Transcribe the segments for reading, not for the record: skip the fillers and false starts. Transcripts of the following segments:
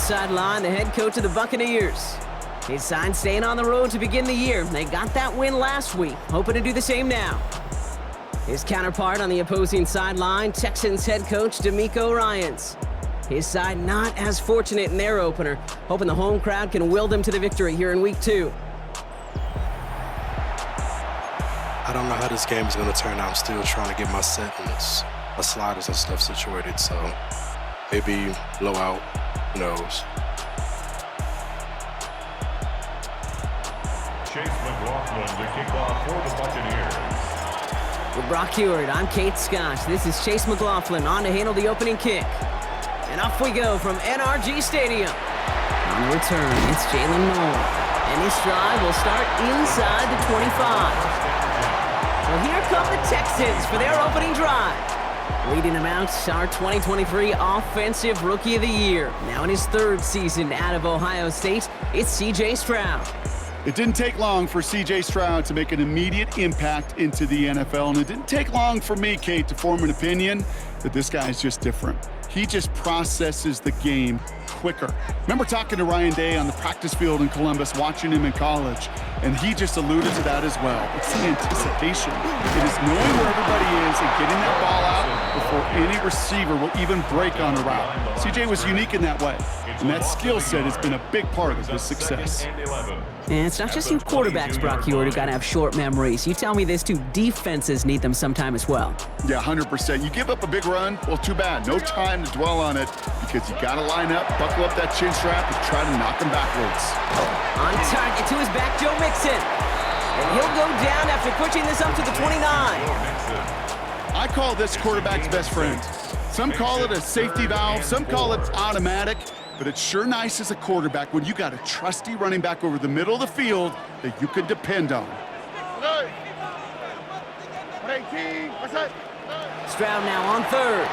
sideline, the head coach of the Buccaneers. His side staying on the road to begin the year. They got that win last week, hoping to do the same now. His counterpart on the opposing sideline, Texans head coach DeMeco Ryans. His side not as fortunate in their opener, hoping the home crowd can will them to the victory here in week 2. I don't know how this game is going to turn out. I'm still trying to get my set and my sliders and stuff situated, so maybe blowout, who knows. Chase McLaughlin to kick off for the Buccaneers. With Brock Heward, I'm Kate Scott. This is Chase McLaughlin on to handle the opening kick. And off we go from NRG Stadium. On the return, it's Jalen Noel. And this drive will start inside the 25. So here come the Texans for their opening drive. Leading them out, our 2023 Offensive Rookie of the Year. Now in his 3rd season out of Ohio State, it's C.J. Stroud. It didn't take long for C.J. Stroud to make an immediate impact into the NFL, and it didn't take long for me, Kate, to form an opinion that this guy is just different. He just processes the game quicker. Remember talking to Ryan Day on the practice field in Columbus, watching him in college, and he just alluded to that as well. It's the anticipation. It is knowing where everybody is and getting that ball out before any receiver will even break on a route. CJ was unique in that way, and that skill set has been a big part of his success. And it's not just you quarterbacks, Brock Heward, who got to have short memories. You tell me this too, defenses need them sometime as well. Yeah, 100%. You give up a big run, well, too bad. No time to dwell on it because you got to line up, buckle up that chin strap, and try to knock him backwards. On target to his back, Joe Mixon. And he'll go down after pushing this up to the 29. I call this quarterback's best friend. Some call it a safety valve, some call it automatic, but it's sure nice as a quarterback when you got a trusty running back over the middle of the field that you can depend on. Stroud now on 3rd.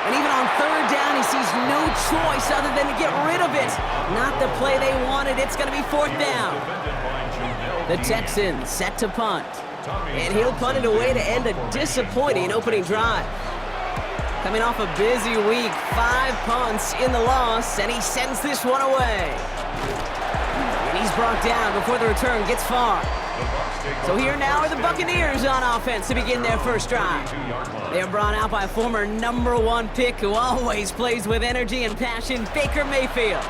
And even on 3rd down, he sees no choice other than to get rid of it. Not the play they wanted. It's going to be 4th down. The Texans set to punt. And he'll punt it away to end a disappointing opening drive. Coming off a busy week, 5 punts in the loss, and he sends this one away. And he's brought down before the return gets far. So here now are the Buccaneers on offense to begin their first drive. They're brought out by former #1 pick who always plays with energy and passion, Baker Mayfield.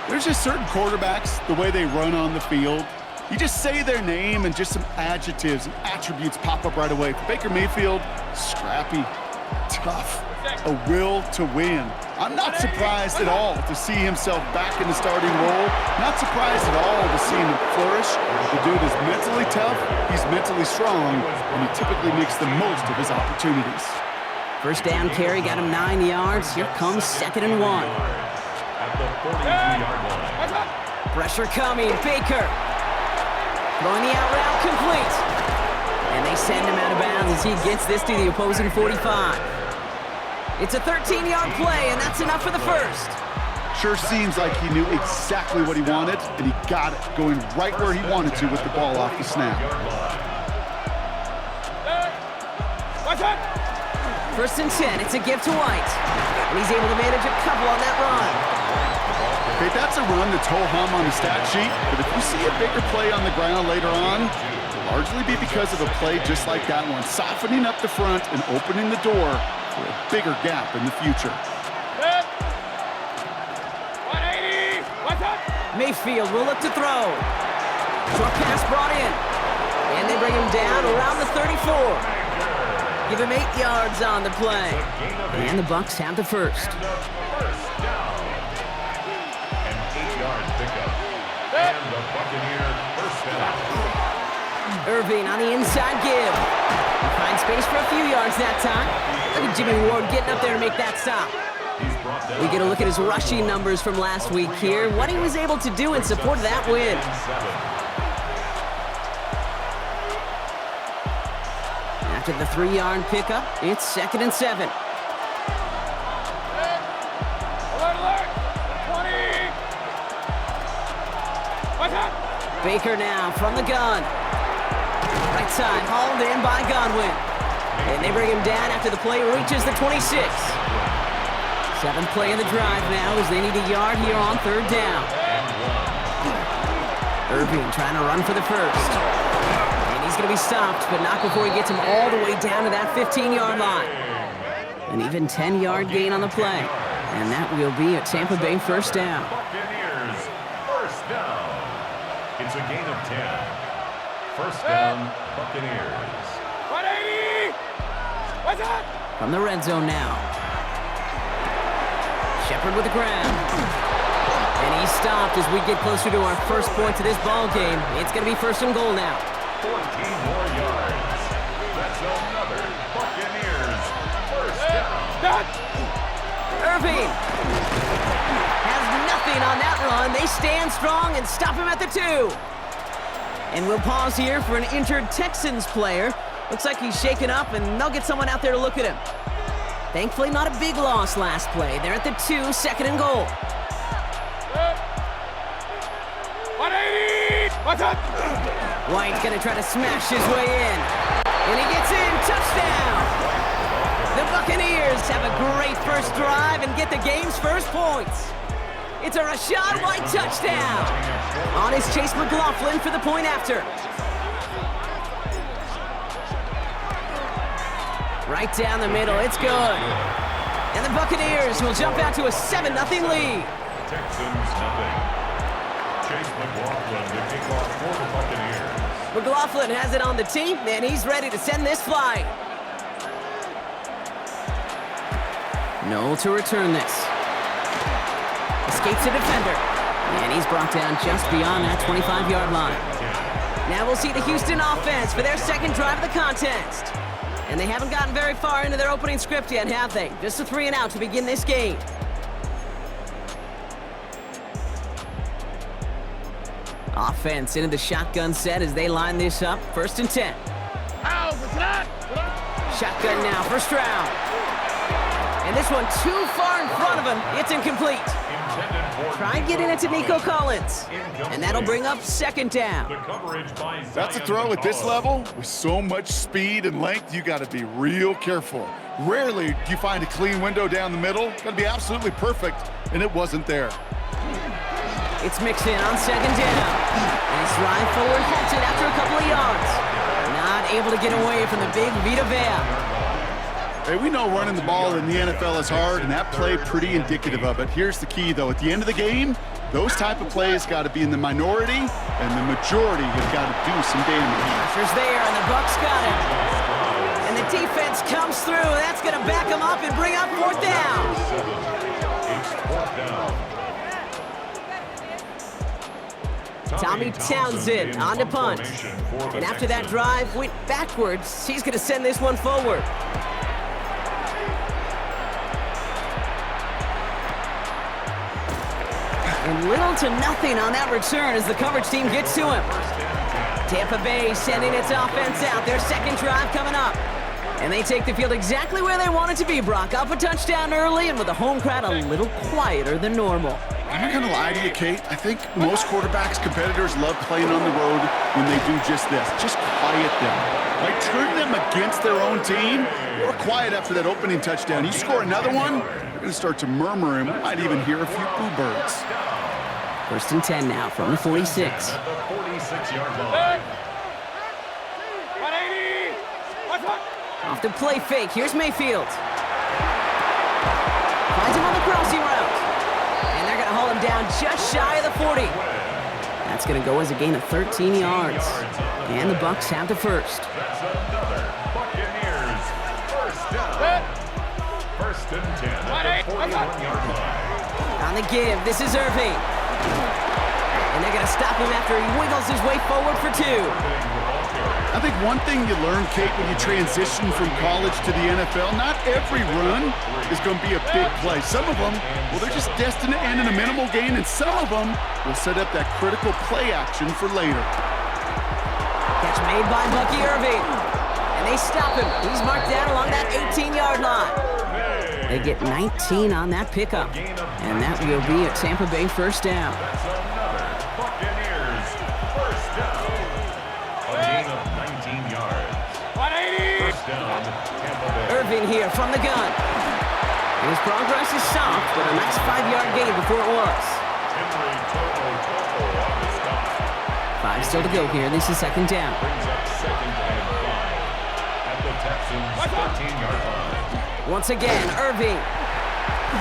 There's just certain quarterbacks, the way they run on the field, you just say their name and just some adjectives and attributes pop up right away. For Baker Mayfield, scrappy, tough, a will to win. I'm not surprised at all to see himself back in the starting role. Not surprised at all to see him flourish. The dude is mentally tough, he's mentally strong, and he typically makes the most of his opportunities. First down carry got him 9 yards. Here comes 2nd and 1. Pressure coming, Baker. Throwing the out route complete. And they send him out of bounds as he gets this to the opposing 45. It's a 13-yard play, and that's enough for the first. Sure seems like he knew exactly what he wanted, and he got it, going right where he wanted to with the ball off the snap. 1st and 10, it's a give to White. And he's able to manage a couple on that run. Okay, that's a run that's ho-hum on the stat sheet, but if you see a bigger play on the ground later on, it'll largely be because of a play just like that one, softening up the front and opening the door for a bigger gap in the future. 180! What's up? Mayfield will look to throw. Short pass brought in. And they bring him down around the 34. Give him 8 yards on the play. And the Bucs have the first. Irving on the inside give. He finds space for a few yards that time. Look at Jimmy Ward getting up there to make that stop. We get a look at his rushing numbers from last week here. What he was able to do in support of that win. After the 3-yard pickup, it's 2nd and 7. Alert! 20! What's up? Baker now from the gun. Right side, hauled in by Godwin. And they bring him down after the play reaches the 26. Seventh play of the drive now as they need a yard here on third down. Irving trying to run for the first. And he's going to be stopped, but not before he gets him all the way down to that 15-yard line. An even 10-yard gain on the play. And that will be a Tampa Bay first down. Buccaneers, first down. It's a gain of 10. First down, Buccaneers. 180! What's up? From the red zone now. Shepard with the ground. And he's stopped as we get closer to our first points of this ball game. It's going to be first and goal now. 14 more yards. That's another Buccaneers first down. Irving has nothing on that run. They stand strong and stop him at the 2. And we'll pause here for an injured Texans player. Looks like he's shaken up, and they'll get someone out there to look at him. Thankfully, not a big loss last play. They're at the 2, second and goal. 180! What's up? White's going to try to smash his way in. And he gets in. Touchdown! The Buccaneers have a great first drive and get the game's first points. It's a Rachaad White touchdown. On is Chase McLaughlin for the point after. Right down the middle. It's good. And the Buccaneers will jump out to a 7-0 lead. Texans nothing. Chase McLaughlin to kick off for the Buccaneers. McLaughlin has it on the team, and he's ready to send this flight. Noel to return this. Escapes a defender. And he's brought down just beyond that 25-yard line. Now we'll see the Houston offense for their second drive of the contest. And they haven't gotten very far into their opening script yet, have they? Just a 3 and out to begin this game. Offense into the shotgun set as they line this up. First and 10. Shotgun now, first round. And this one too far in front of him. It's incomplete. Try getting it to Nico Collins. And that'll bring up second down. That's a throw at this level. With so much speed and length, you got to be real careful. Rarely do you find a clean window down the middle. Got to be absolutely perfect, and it wasn't there. It's mixed in on second down. And his drive forward halted after a couple of yards. Not able to get away from the big Vita Vea. Hey, we know running the ball in the NFL is hard, and that play pretty indicative of it. Here's the key, though. At the end of the game, those type of plays got to be in the minority, and the majority have got to do some damage. Pressure's there, and the Bucs got it. And the defense comes through. That's going to back them up and bring up fourth down. Tommy Townsend on to punt. And after that drive went backwards, he's going to send this one forward. And little to nothing on that return as the coverage team gets to him. Tampa Bay sending its offense out. Their second drive coming up. And they take the field exactly where they want it to be, Brock. Up a touchdown early and with the home crowd a little quieter than normal. I'm not going to lie to you, Kate. I think most quarterbacks, competitors love playing on the road when they do just this. Just quiet them. Like turn them against their own team. They were quiet after that opening touchdown. You score another one, they're going to start to murmur and we might even hear a few boo birds. First and 10 now from the 46. At the 46-yard line. 180! What's up? Off the play fake. Here's Mayfield. Finds him on the crossing route. And they're going to haul him down just shy of the 40. That's going to go as a gain of 13 yards. And the Bucs have the first. That's another Buccaneers first down. First and 10 at the 41-yard line. On the give, this is Irving. And they're going to stop him after he wiggles his way forward for 2. I think one thing you learn, Kate, when you transition from college to the NFL, not every run is going to be a big play. Some of them, well, they're just destined to end in a minimal gain, and some of them will set up that critical play action for later. Catch made by Bucky Irving. And they stop him. He's marked down along that 18-yard line. They get 19 on that pickup. And that will be a Tampa Bay first down. That's another Buccaneers first down. A gain of 19 yards. 180! First down, Irving here from the gun. And his progress is stopped, but a nice 5-yard gain before it was. Five still to go here. This is second down. Brings up second and 5 at the Texans' 13-yard line. Once again, Irving.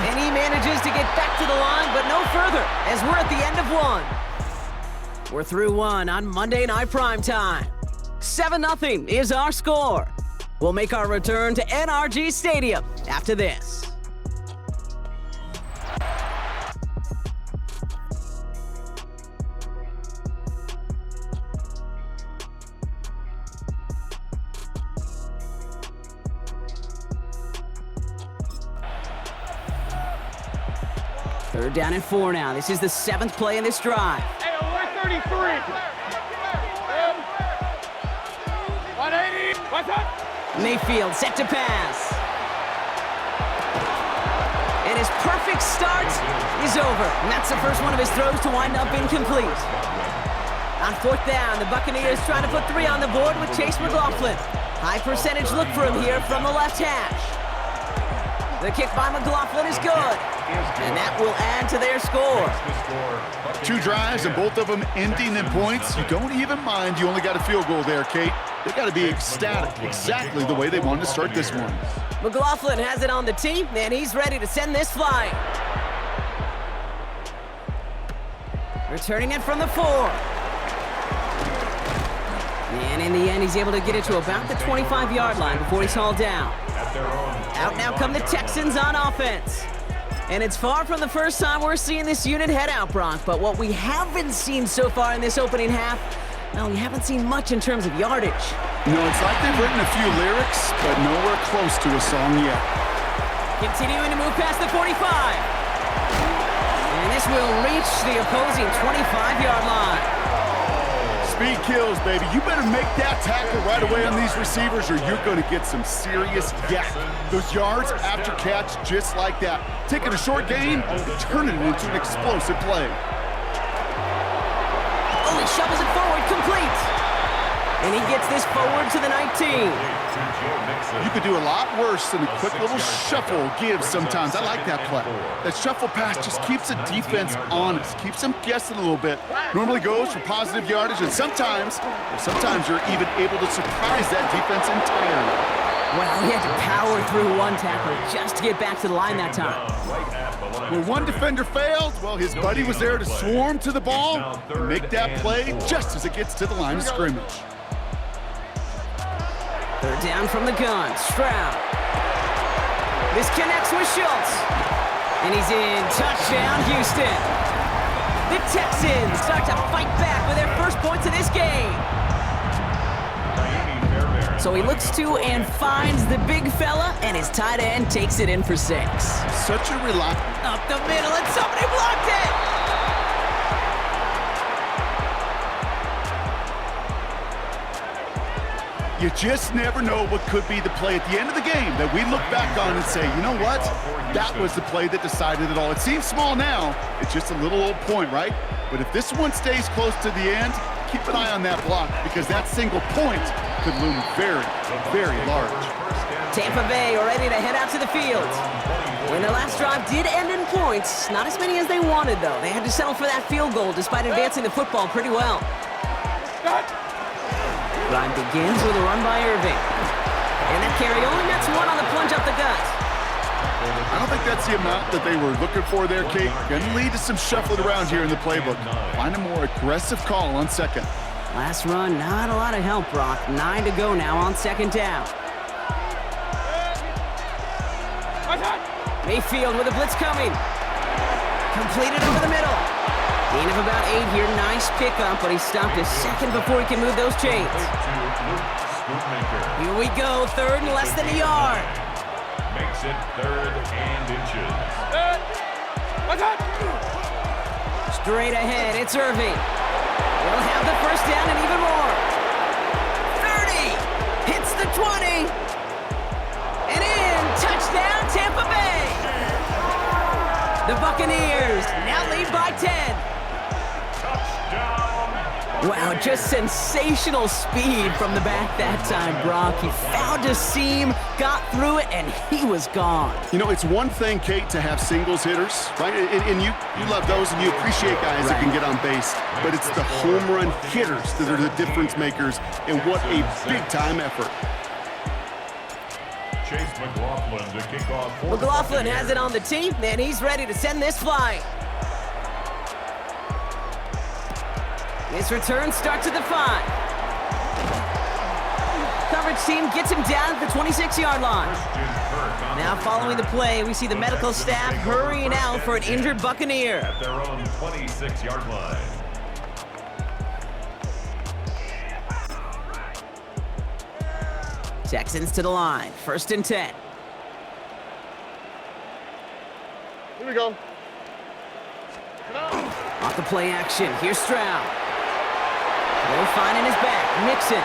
And he manages to get back to the line, but no further, as we're at the end of one. We're through one on Monday Night Primetime. 7-0 is our score. We'll make our return to NRG Stadium after this. Third down and 4 now. This is the 7th play in this drive. Hey, 133. 180. What's up? Mayfield set to pass. And his perfect start is over. And that's the first one of his throws to wind up incomplete. On 4th down, the Buccaneers trying to put 3 on the board with Chase McLaughlin. High percentage look for him here from the left hash. The kick by McLaughlin is good. And that will add to their score. 2 drives and both of them ending in points. You don't even mind you only got a field goal there, Kate. They got to be ecstatic, exactly the way they wanted to start this one. McLaughlin has it on the tee, and he's ready to send this flying. Returning it from the 4. And in the end, he's able to get it to about the 25-yard line before he's hauled down. Out now come the Texans on offense. And it's far from the first time we're seeing this unit head out, Brock, but what we haven't seen so far in this opening half, well, we haven't seen much in terms of yardage. No, it's like they've written a few lyrics, but nowhere close to a song yet. Continuing to move past the 45. And this will reach the opposing 25-yard line. Speed kills, baby. You better make that tackle right away on these receivers or you're going to get some serious yak. Those yards after catch just like that. Taking a short gain and turning it into an explosive play. Oh, he shovels it forward, complete. And he gets this forward to the 19. You could do a lot worse than a quick little shuffle give sometimes. I like that play. That shuffle pass just keeps the defense honest, keeps them guessing a little bit. Normally goes for positive yardage, and sometimes you're even able to surprise that defense entirely. Well, he had to power through one tackle just to get back to the line that time. When one defender failed, well, his buddy was there to swarm to the ball and make that play just as it gets to the line of scrimmage. Third down from the gun, Stroud. This connects with Schultz. And he's in. Touchdown, Houston. The Texans start to fight back with their first points of this game. So he looks to and finds the big fella, and his tight end takes it in for 6. Such a reliable. Up the middle, and somebody blocked it! You just never know what could be the play at the end of the game that we look back on and say, you know what? That was the play that decided it all. It seems small now. It's just a little old point, right? But if this one stays close to the end, keep an eye on that block because that single point could loom very, very large. Tampa Bay are ready to head out to the field. When their last drive did end in points, not as many as they wanted, though. They had to settle for that field goal despite advancing the football pretty well. Run begins with a run by Irving. And that carry only nets 1 on the plunge up the gut. I don't think that's the amount that they were looking for there, Kate. Going to lead to some shuffling around here in the playbook. Find a more aggressive call on second. Last run, not a lot of help, Brock. 9 to go now on second down. Mayfield with a blitz coming. Completed over the middle. Gain of about 8 here. Nice pickup, but he stopped a second before he can move those chains. Here we go. 3rd and less than a yard. Makes it 3rd and inches. Straight ahead, it's Irving. They'll have the first down and even more. 30. Hits the 20. And in. Touchdown, Tampa Bay. The Buccaneers now lead by 10. Touchdown, Wow, just sensational speed from the back that time, Brock. He found a seam, got through it, and he was gone. You know, it's one thing, Kate, to have singles hitters, right? And you love those, and you appreciate guys that can get on base. But it's the home run hitters that are the difference makers, and what a big-time effort. Chase McLaughlin to kick off. McLaughlin has it on the tee, and he's ready to send this flying. His return starts at the 5. Coverage team gets him down at the 26-yard line. Now following the play, we see the medical staff hurrying out for an injured Buccaneer. At their own 26-yard line. Texans to the line, 1st and 10. Here we go. Off the play action, here's Stroud. Low fine in his back, Nixon.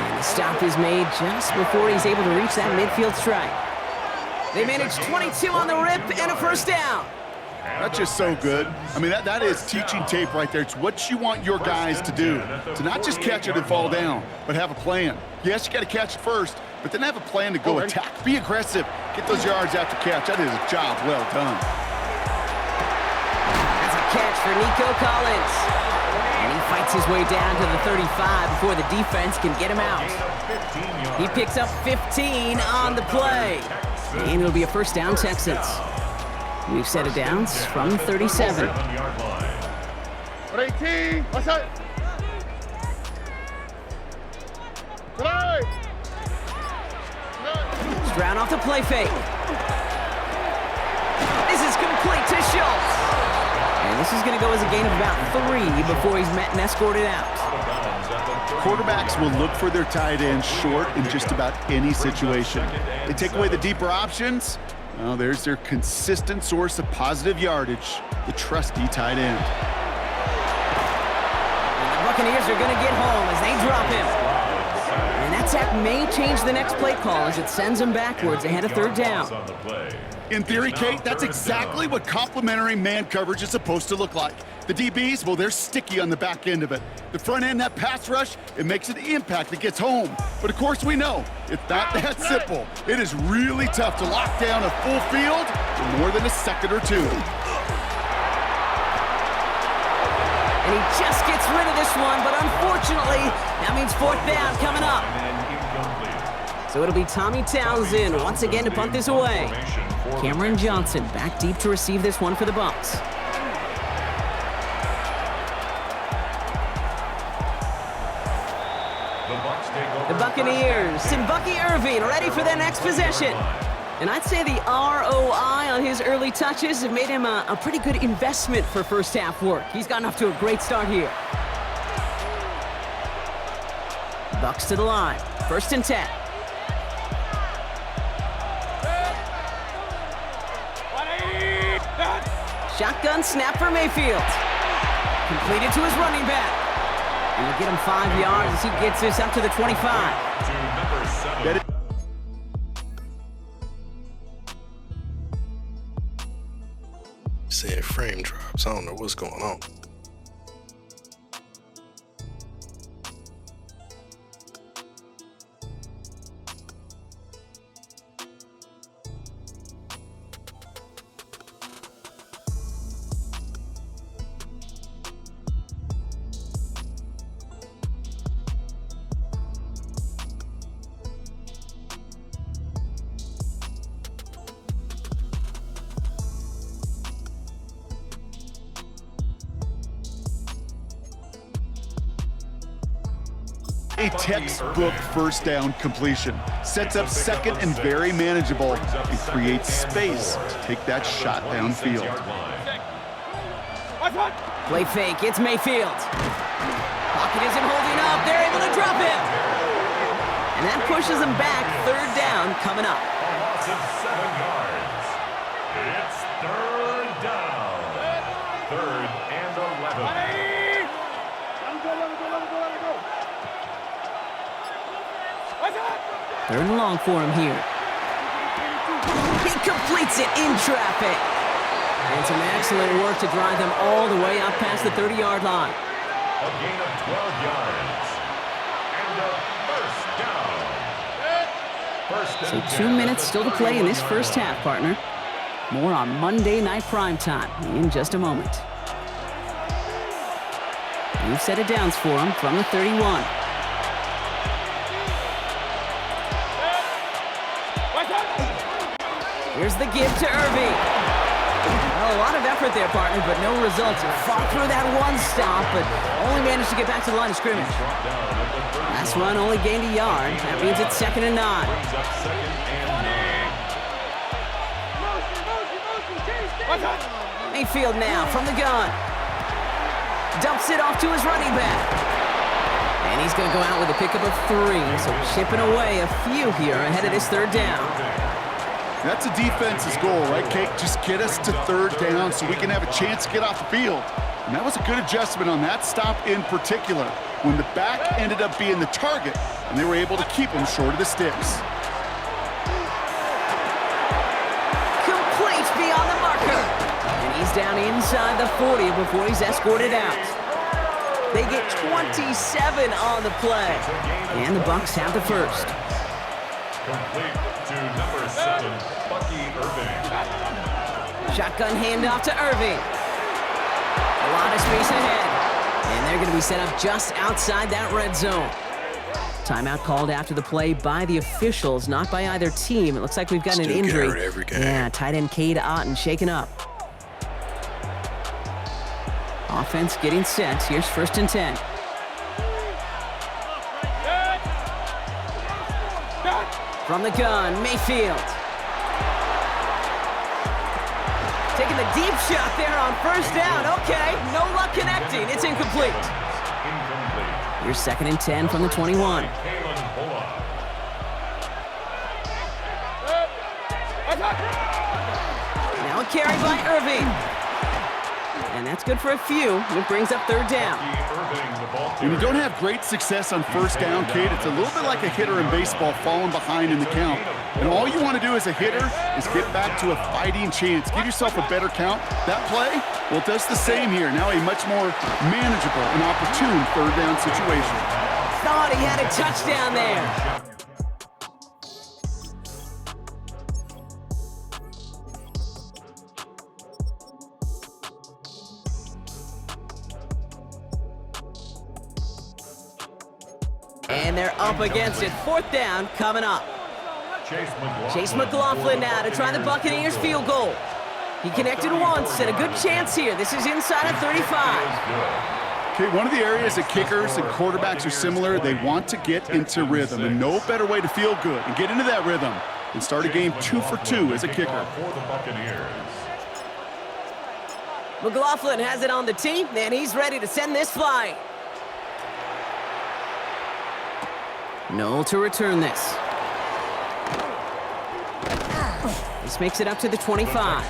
And the stop is made just before he's able to reach that midfield strike. They manage 22 on the rip and a 1st down. That's just so good. I mean, that is teaching tape right there. It's what you want your guys to do. To not just catch it and fall down, but have a plan. Yes, you got to catch it first, but then have a plan to go attack. Be aggressive. Get those yards after catch. That is a job well done. That's a catch for Nico Collins. And he fights his way down to the 35 before the defense can get him out. He picks up 15 on the play. And it'll be a 1st down, Texans. We've set it down from 37. 18. What's that? Stroud off the play fake. This is complete to Schultz. And this is going to go as a gain of about 3 before he's met and escorted out. Quarterbacks will look for their tight end short in just about any situation. They take away the deeper options. Well, there's their consistent source of positive yardage, the trusty tight end. And the Buccaneers are going to get home as they drop him. And that sack may change the next play call as it sends him backwards ahead of 3rd down. In theory, Kate, that's exactly what complementary man coverage is supposed to look like. The DBs, well, they're sticky on the back end of it. The front end, that pass rush, it makes an impact that gets home. But of course we know, it's not that simple. It is really tough to lock down a full field for more than a second or two. And he just gets rid of this one, but unfortunately, that means 4th down coming up. So it'll be Tommy Townsend once again to punt this away. Cameron Johnson back deep to receive this one for the Bucs. The Buccaneers and Bucky Irving ready for their next possession. And I'd say the ROI on his early touches have made him a pretty good investment for 1st half work. He's gotten off to a great start here. Bucs to the line, 1st and 10. Shotgun snap for Mayfield. Completed to his running back. And we'll get him 5 yards as he gets this up to the 25. Seeing frame drops. I don't know what's going on. A textbook 1st down completion. Sets up 2nd and very manageable and creates space to take that shot downfield. Play fake, it's Mayfield. Pocket isn't holding up, they're able to drop him. And that pushes him back, 3rd down coming up. Loss of 7 yards. It's 3rd down. 3rd and 11. Third and long for him here. He completes it in traffic. And some excellent work to drive them all the way up past the 30-yard line. A gain of 12 yards. And a first down. So 2 minutes still to play in this first half, partner. More on Monday Night Primetime in just a moment. New set of downs for him from the 31. Here's the give to Irving. Well, a lot of effort there, partner, but no results. He fought through that one stop, but only managed to get back to the line of scrimmage. Last run only gained a yard. That means it's 2nd and 9. Mayfield now from the gun. Dumps it off to his running back. And he's going to go out with a pickup of 3, so chipping away a few here ahead of this 3rd down. That's a defense's goal, right, Kate? Just get us to 3rd down so we can have a chance to get off the field. And that was a good adjustment on that stop in particular, when the back ended up being the target, and they were able to keep him short of the sticks. Complete beyond the marker. And he's down inside the 40 before he's escorted out. They get 27 on the play. And the Bucs have the first. Complete to number 7, Bucky Irving. Shotgun handoff to Irving. A lot of space ahead. And they're going to be set up just outside that red zone. Timeout called after the play by the officials, not by either team. It looks like we've got an injury. Every game. Yeah, tight end Cade Otton shaken up. Offense getting set. Here's 1st and 10. From the gun, Mayfield. Taking the deep shot there on 1st down. Okay, no luck connecting. It's incomplete. Here's 2nd and 10 from the 21. Now a carry by Irving. And that's good for a few. It brings up 3rd down. When you don't have great success on 1st down, Kate, it's a little bit like a hitter in baseball falling behind in the count. And all you want to do as a hitter is get back to a fighting chance. Give yourself a better count. That play, well, it does the same here. Now a much more manageable and opportune 3rd down situation. Thought he had a touchdown there. And they're up against it. 4th down coming up. Chase McLaughlin now to try the Buccaneers field goal. He connected once and a good chance here. This is inside of 35. Okay, one of the areas that kickers and quarterbacks are similar, they want to get into rhythm, and no better way to feel good and get into that rhythm than start a game 2 for 2 as a kicker. McLaughlin has it on the tee, and he's ready to send this flying. Noel to return this. This makes it up to the 25.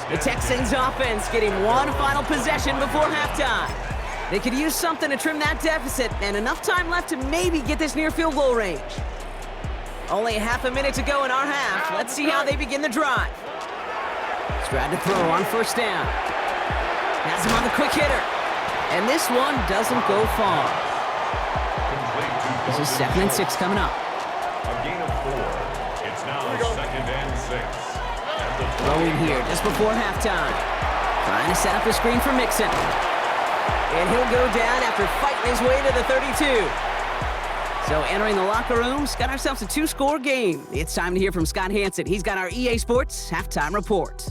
The Texans offense getting one final possession before halftime. They could use something to trim that deficit, and enough time left to maybe get this near field goal range. Only a half a minute to go in our half. Let's see how they begin the drive. Stroud to throw on 1st down. Has him on the quick hitter. And this one doesn't go far. This is 2nd and 6 coming up. A gain of 4. It's now 2nd and 6. Throwing here just before halftime. Trying to set up a screen for Mixon. And he'll go down after fighting his way to the 32. So entering the locker room, got ourselves a 2-score game. It's time to hear from Scott Hansen. He's got our EA Sports halftime report.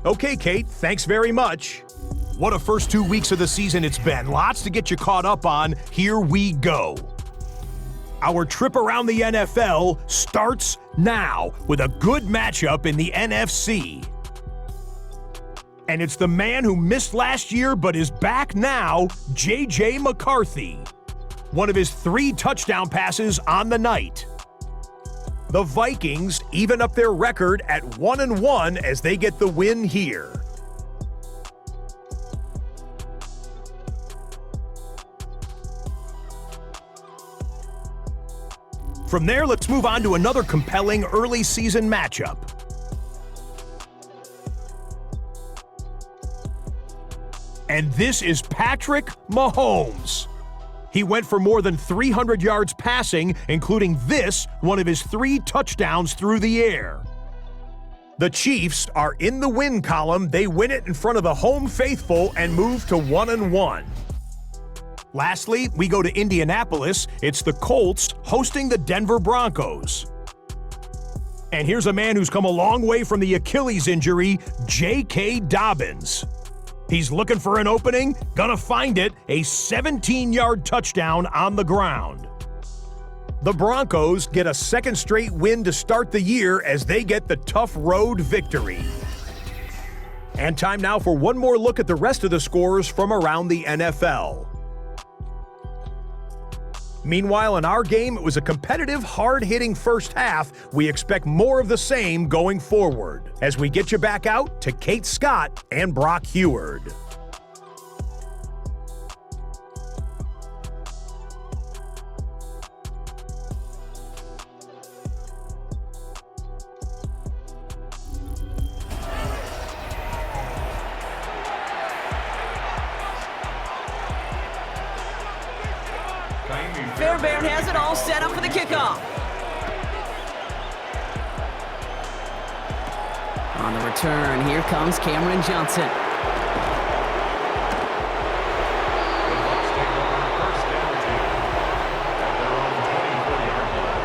Okay, Kate, thanks very much. What a first 2 weeks of the season it's been. Lots to get you caught up on. Here we go. Our trip around the NFL starts now with a good matchup in the NFC. And it's the man who missed last year but is back now, J.J. McCarthy. One of his 3 touchdown passes on the night. The Vikings even up their record at 1-1 as they get the win here. From there, let's move on to another compelling early season matchup. And this is Patrick Mahomes. He went for more than 300 yards passing, including this, one of his 3 touchdowns through the air. The Chiefs are in the win column. They win it in front of the home faithful and move to 1-1. Lastly, we go to Indianapolis. It's the Colts hosting the Denver Broncos. And here's a man who's come a long way from the Achilles injury, J.K. Dobbins. He's looking for an opening, gonna find it, a 17-yard touchdown on the ground. The Broncos get a second straight win to start the year as they get the tough road victory. And time now for one more look at the rest of the scores from around the NFL. Meanwhile, in our game, it was a competitive, hard-hitting first half. We expect more of the same going forward as we get you back out to Kate Scott and Brock Heward. Fairbairn has it all set up for the kickoff. On the return, here comes Cameron Johnson. The Bucs take over first down at their own 24-yard line.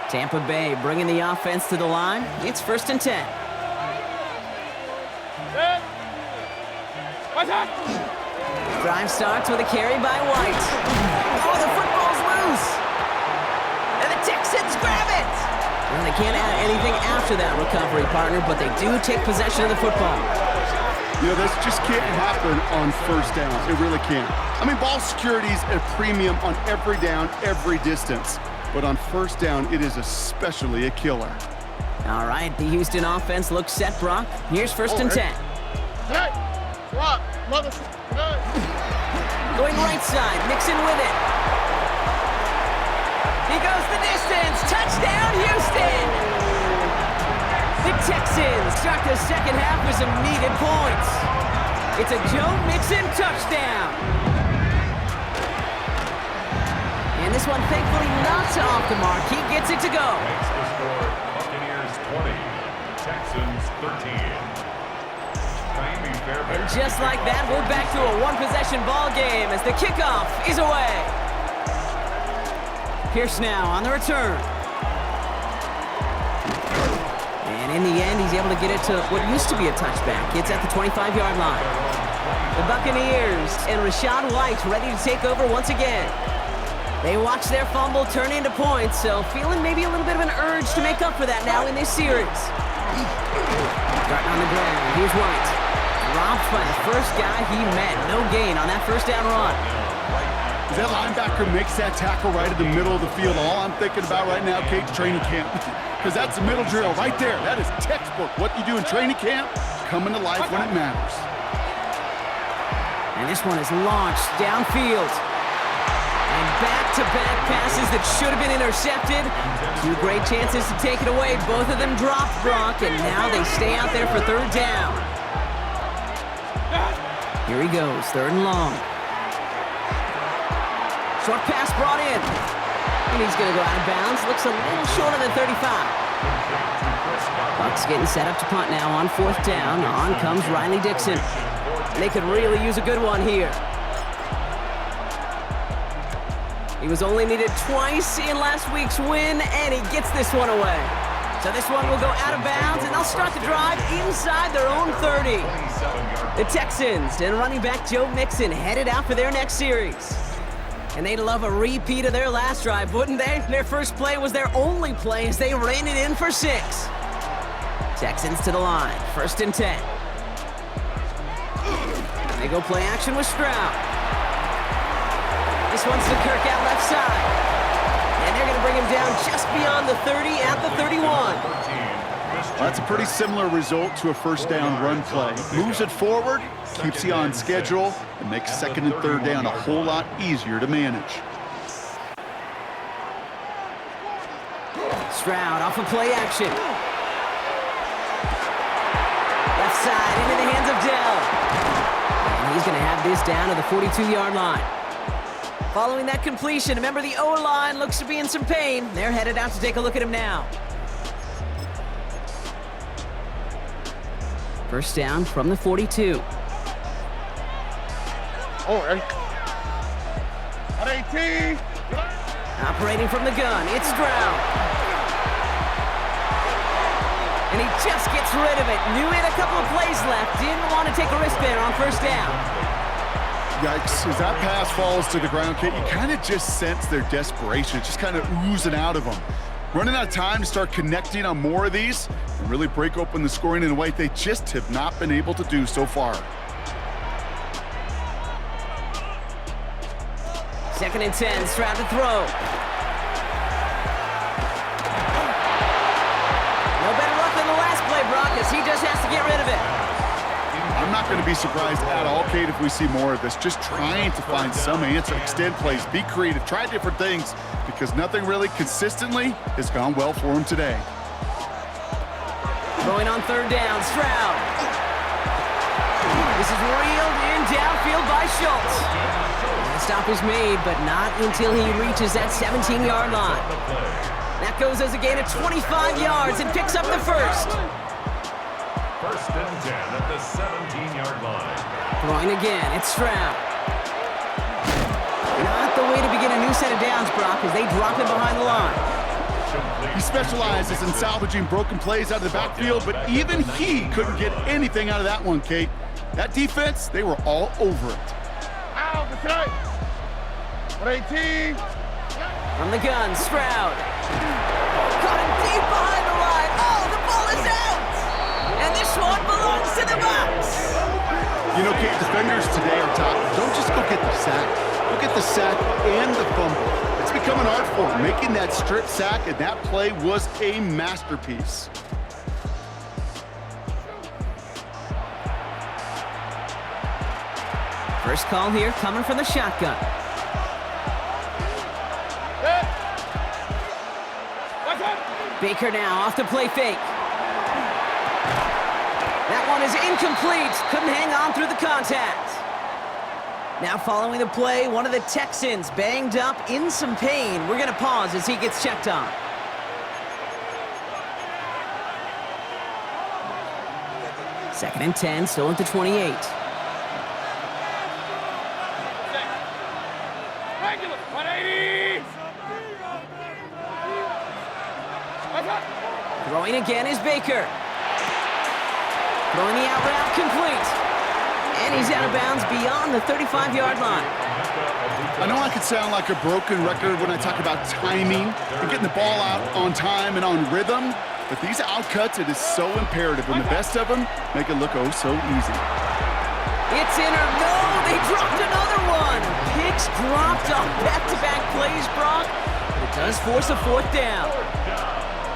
Tampa Bay bringing the offense to the line. It's 1st and 10. Drive starts with a carry by White. Oh, the football's loose. And the Texans grab it. Well, they can't add anything after that recovery, partner, but they do take possession of the football. You know, this just can't happen on first down. It really can't. I mean, ball security's at a premium on every down, every distance. But on first down, it is especially a killer. All right, the Houston offense looks set, Brock. Here's 1st and 10. Hey, swap, mother. Hey. Going right side, Mixon with it. He goes the distance. Touchdown, Houston! The Texans start the second half with some needed points. It's a Joe Mixon touchdown. And this one, thankfully, not off the mark. He gets it to go. Makes the score Buccaneers 20, Texans 13. And just like that, we're back to a one-possession ball game as the kickoff is away. Pierce now on the return. And in the end, he's able to get it to what used to be a touchback. It's at the 25-yard line. The Buccaneers and Rachaad White ready to take over once again. They watch their fumble turn into points, so feeling maybe a little bit of an urge to make up for that now in this series. Starting on the ground, here's White. Dropped by the first guy he met. No gain on that first down run. As that linebacker makes that tackle right in the middle of the field, all I'm thinking about right now, Kate, training camp. Because that's the middle drill right there. That is textbook. What you do in training camp, coming to life when it matters. And this one is launched downfield. And back-to-back passes that should have been intercepted. 2 great chances to take it away. Both of them dropped, Brock, and now they stay out there for 3rd down. Here he goes, 3rd and long. Short pass brought in. And he's going to go out of bounds. Looks a little shorter than 35. Bucs getting set up to punt now on 4th down. On comes Riley Dixon. They could really use a good one here. He was only needed twice in last week's win, and he gets this one away. So this one will go out of bounds, and they'll start the drive inside their own 30. The Texans and running back Joe Mixon headed out for their next series. And they'd love a repeat of their last drive, wouldn't they? Their first play was their only play as they ran it in for 6. Texans to the line, 1st and 10. They go play action with Stroud. This one's to Kirk out left side. And they're going to bring him down just beyond the 30 at the 31. That's a pretty similar result to a first down run play. Moves it forward, keeps you on schedule, and makes 2nd and 3rd down a whole lot easier to manage. Stroud off of play action. Left side into the hands of Dell. And he's going to have this down to the 42-yard line. Following that completion, remember the O-line looks to be in some pain. They're headed out to take a look at him now. First down from the 42. Oh, at 18. Operating from the gun, it's Stroud. And he just gets rid of it. Knew he had a couple of plays left. Didn't want to take a risk there on first down. Yikes, as that pass falls to the ground, Kate, you kind of just sense their desperation. It's just kind of oozing out of them. Running out of time to start connecting on more of these and really break open the scoring in a way they just have not been able to do so far. Second and 10, Stroud to throw. No better luck than the last play, Brock, as he just has to get rid of it. I'm not going to be surprised at all, Kate, if we see more of this. Just trying to find some answer, extend plays, be creative, try different things, because nothing really consistently has gone well for him today. Going on third down, Stroud. This is reeled in downfield by Schultz. The stop is made, but not until he reaches that 17-yard line. That goes as a gain of 25 yards and picks up the first. First and 10 at the 17-yard line. Throwing again, it's Stroud. Not the way to begin a new set of downs, Brock, as they drop him behind the line. He specializes in salvaging broken plays out of the backfield, but even he couldn't get anything out of that one, Kate. That defense, they were all over it. Out the tight. At 18. From the gun, Stroud. Caught him deep behind the line. Oh, the ball is out! And this one belongs to the Bucs. You know, Kate, defenders today are top. Don't just go get the sack. Go get the sack and the fumble. It's become an art form, making that strip sack, and that play was a masterpiece. First call here coming from the shotgun. Baker now off the play fake. That one is incomplete. Couldn't hang on through the contact. Now following the play, one of the Texans banged up in some pain. We're going to pause as he gets checked on. Second and 10, still at the 28. Throwing again is Baker. Throwing the out route complete. And he's out of bounds beyond the 35-yard line. I know I could sound like a broken record when I talk about timing and getting the ball out on time and on rhythm, but these outcuts, it is so imperative, and the best of them make it look oh so easy. It's in or no, they dropped another one. Picks dropped on back-to-back plays, Brock. But it does force a fourth down.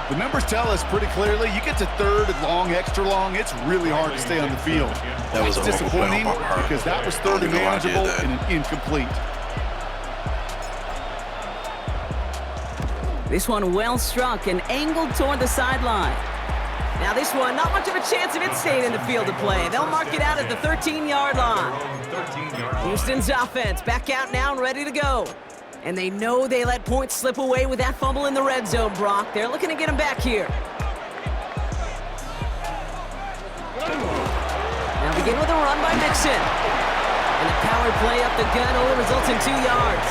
The numbers tell us pretty clearly, you get to third and long, extra long, it's really hard to stay on the field. That was That's a horrible play on disappointing my part. because that was third and manageable and an incomplete. This one well struck and angled toward the sideline. Now this one, not much of a chance of it staying in the field of play. They'll mark it out at the 13-yard line. Houston's offense back out now and ready to go. And they know they let points slip away with that fumble in the red zone, Brock. They're looking to get him back here. Now begin with a run by Mixon. And a power play up the gut only results in 2 yards.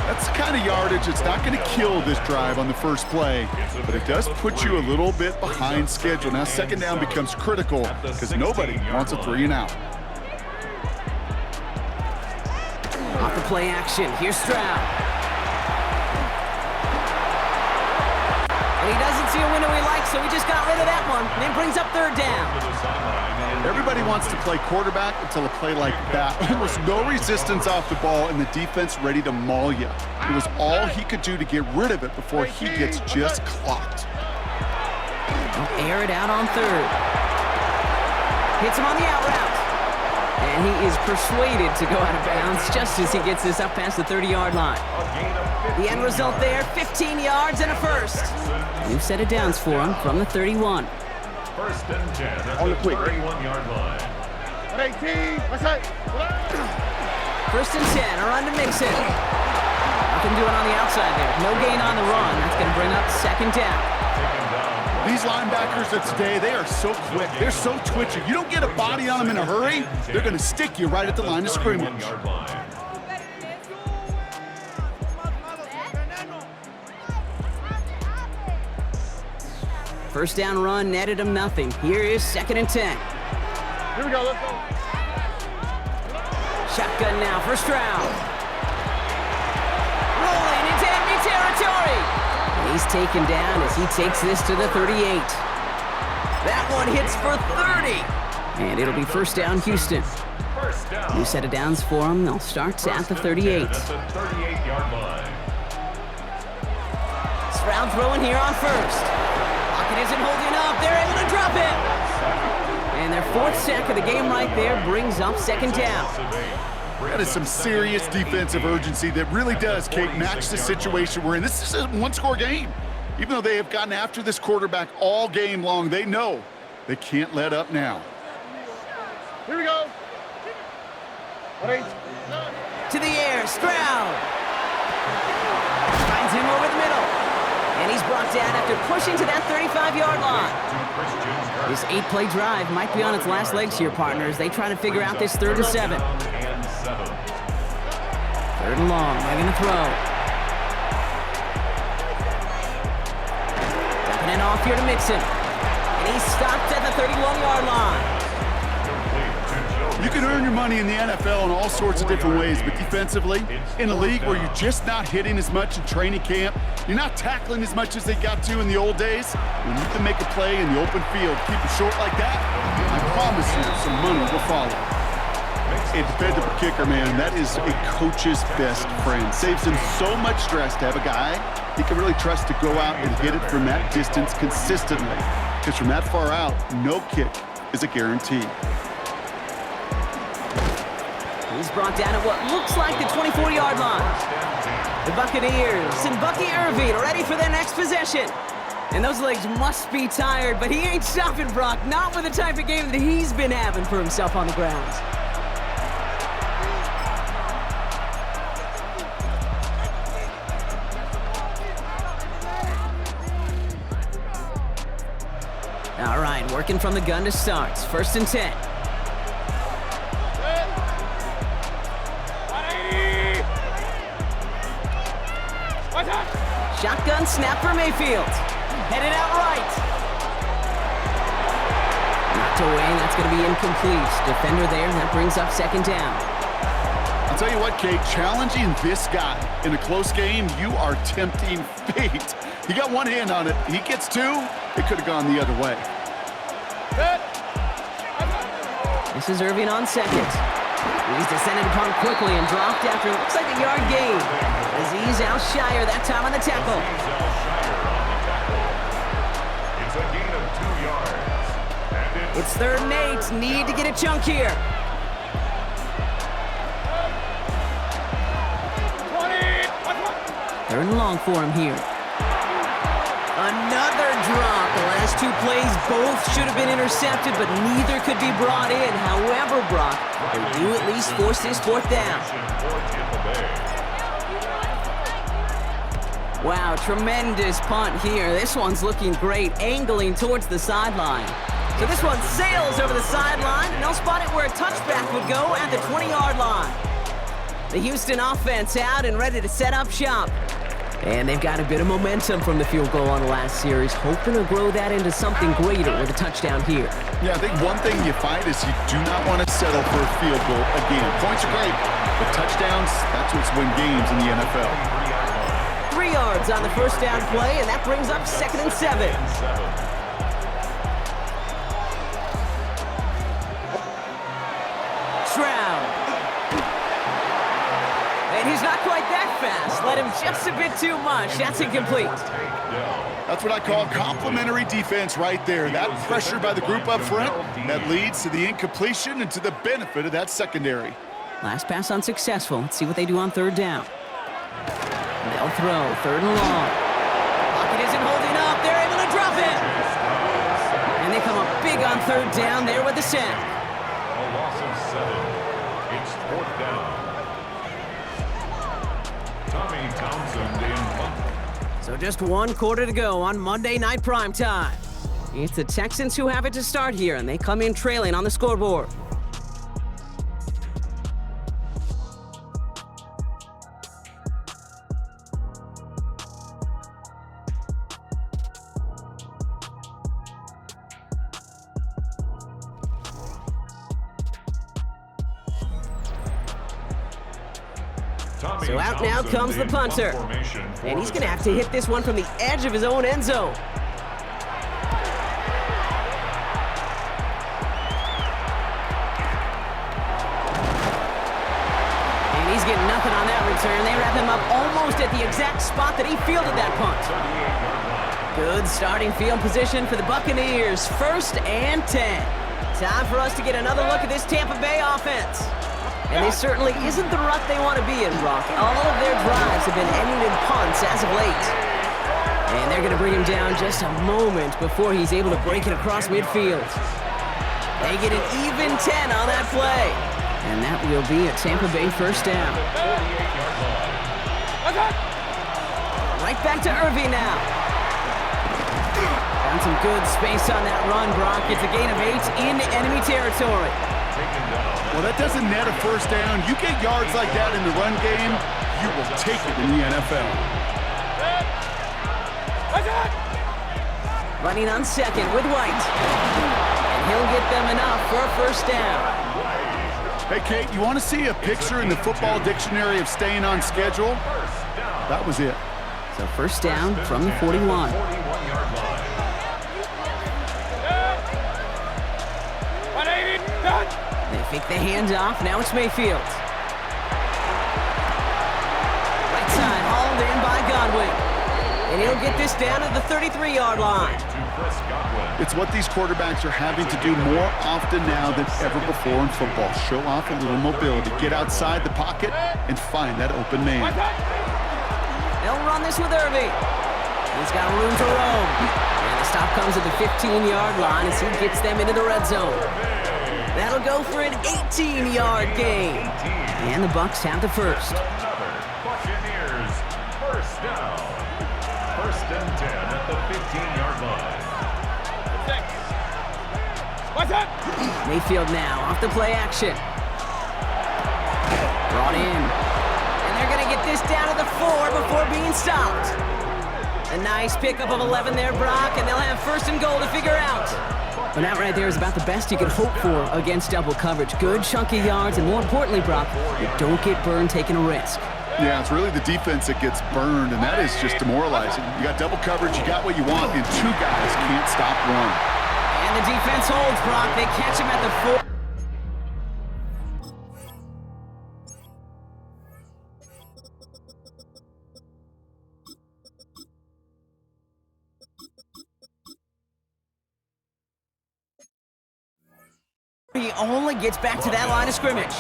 That's the kind of yardage that's not going to kill this drive on the first play, but it does put you a little bit behind schedule. Now second down becomes critical because nobody wants a 3 and out. Off the play action, here's Stroud. And he doesn't see a window he likes, so he just got rid of that one. And then brings up third down. Everybody wants to play quarterback until a play like that. Almost no resistance off the ball and the defense ready to maul you. It was all he could do to get rid of it before he gets just clocked. They'll air it out on third. Hits him on the out route. And he is persuaded to go out of bounds just as he gets this up past the 30-yard line. The end result there, 15 yards and a first. New set of downs for him from the 31. First and 10 at the 31-yard line. 18, what's that? First and 10, a run to Mixon. Nothing doing on the outside there. No gain on the run. That's going to bring up second down. These linebackers of today, they are so quick. They're so twitchy. You don't get a body on them in a hurry, they're going to stick you right at the line of scrimmage. First down run netted him nothing. Here is second and 10. Here we go, let's go. Shotgun now, first round. Rolling into enemy territory. And he's taken down as he takes this to the 38. That one hits for 30. And it'll be first down, Houston. New set of downs for him. They'll start at the 38. Stroud throwing here on first. Pocket isn't holding up. They're able to drop it. And their fourth sack of the game right there brings up second down. That is some serious defensive urgency that really does, Kate, match the situation we're in. This is a one-score game. Even though they have gotten after this quarterback all game long, they know they can't let up now. Here we go. To the air, Stroud. Finds him over the middle. And he's brought down after pushing to that 35-yard line. This 8-play drive might be on its last legs here, partners. They try to figure out this 3rd and 7. 3rd and long, they're going to throw. Dumping it off here to Mixon. And he's stopped at the 31-yard line. You can earn your money in the NFL in all sorts of different ways, but defensively, in a league where you're just not hitting as much in training camp, you're not tackling as much as they got to in the old days, when you can make a play in the open field, keep it short like that, I promise you some money will follow. A dependable kicker, man, that is a coach's best friend. Saves him so much stress to have a guy he can really trust to go out and hit it from that distance consistently. Because from that far out, no kick is a guarantee. He's brought down at what looks like the 24-yard line. The Buccaneers and Bucky Irving ready for their next possession. And those legs must be tired, but he ain't stopping, Brock. Not with the type of game that he's been having for himself on the ground. All right, working from the gun to start. 1st and 10. Shotgun snap for Mayfield. Headed out right. Knocked away, that's going to be incomplete. Defender there, that brings up second down. I'll tell you what, Kate, challenging this guy in a close game, you are tempting fate. He got one hand on it. He gets two, it could have gone the other way. This is Irving on second. He's descended upon quickly and dropped after it looks like a yard gain. Azeez Al-Shire that time on the tackle. It's a gain of 2 yards. It's 3rd and 8. Need to get a chunk here. 3rd and long for him here. Another drop. The last 2 plays both should have been intercepted, but neither could be brought in. However, Brock, they do at least force this 4th down. Wow, tremendous punt here. This one's looking great, angling towards the sideline. So this one sails over the sideline, and they'll spot it where a touchback would go at the 20-yard line. The Houston offense out and ready to set up shop. And they've got a bit of momentum from the field goal on the last series, hoping to grow that into something greater with a touchdown here. Yeah, I think one thing you find is you do not want to settle for a field goal again. Points are great, but touchdowns, that's what's win games in the NFL. 3 yards on the first down play, and that brings up 2nd and 7. Stroud. And he's not quite that fast. Let him just a bit too much. That's incomplete. That's what I call complimentary defense right there. That pressure by the group up front, that leads to the incompletion and to the benefit of that secondary. Last pass unsuccessful. Let's see what they do on third down. They'll throw, third and long. Pocket isn't holding up. They're able to drop it. And they come up big on third down there with the sack. A loss of 7. It's fourth down. Tommy Townsend in punt. So just 1 quarter to go on Monday Night Primetime. It's the Texans who have it to start here, and they come in trailing on the scoreboard. So out now comes the punter. And he's going to have to hit this one from the edge of his own end zone. And he's getting nothing on that return. They wrap him up almost at the exact spot that he fielded that punt. Good starting field position for the Buccaneers. 1st and 10. Time for us to get another look at this Tampa Bay offense. And this certainly isn't the rut they want to be in, Brock. All of their drives have been ending in punts as of late. And they're going to bring him down just a moment before he's able to break it across midfield. They get an even 10 on that play. And that will be a Tampa Bay 1st down. Right back to Irving now. Found some good space on that run, Brock. It's a gain of 8 in enemy territory. Well, that doesn't net a 1st down. You get yards like that in the run game, you will take it in the NFL. Running on 2nd with White. And he'll get them enough for a 1st down. Hey, Kate, you want to see a picture in the football dictionary of staying on schedule? That was it. So 1st down from the 41. They fake the handoff. Now it's Mayfield. Right side, hauled in by Godwin. And he'll get this down to the 33-yard line. It's what these quarterbacks are having to do more often now than ever before in football. Show off a little mobility. Get outside the pocket and find that open man. They'll run this with Irving. He's got room to roam. And the stop comes at the 15-yard line as he gets them into the red zone. That'll go for an 18-yard gain. And the Bucs have the 1st. Buccaneers, 1st down. 1st and 10 at the 15-yard line. Mayfield now off the play action. Brought in. And they're going to get this down to the 4 before being stopped. A nice pickup of 11 there, Brock, and they'll have 1st and goal to figure out. And that right there is about the best you can hope for against double coverage. Good chunky yards, and more importantly, Brock, you don't get burned taking a risk. Yeah, it's really the defense that gets burned, and that is just demoralizing. You got double coverage, you got what you want, and 2 guys can't stop one. And the defense holds, Brock. They catch him at the 4. He only gets back to that line of scrimmage.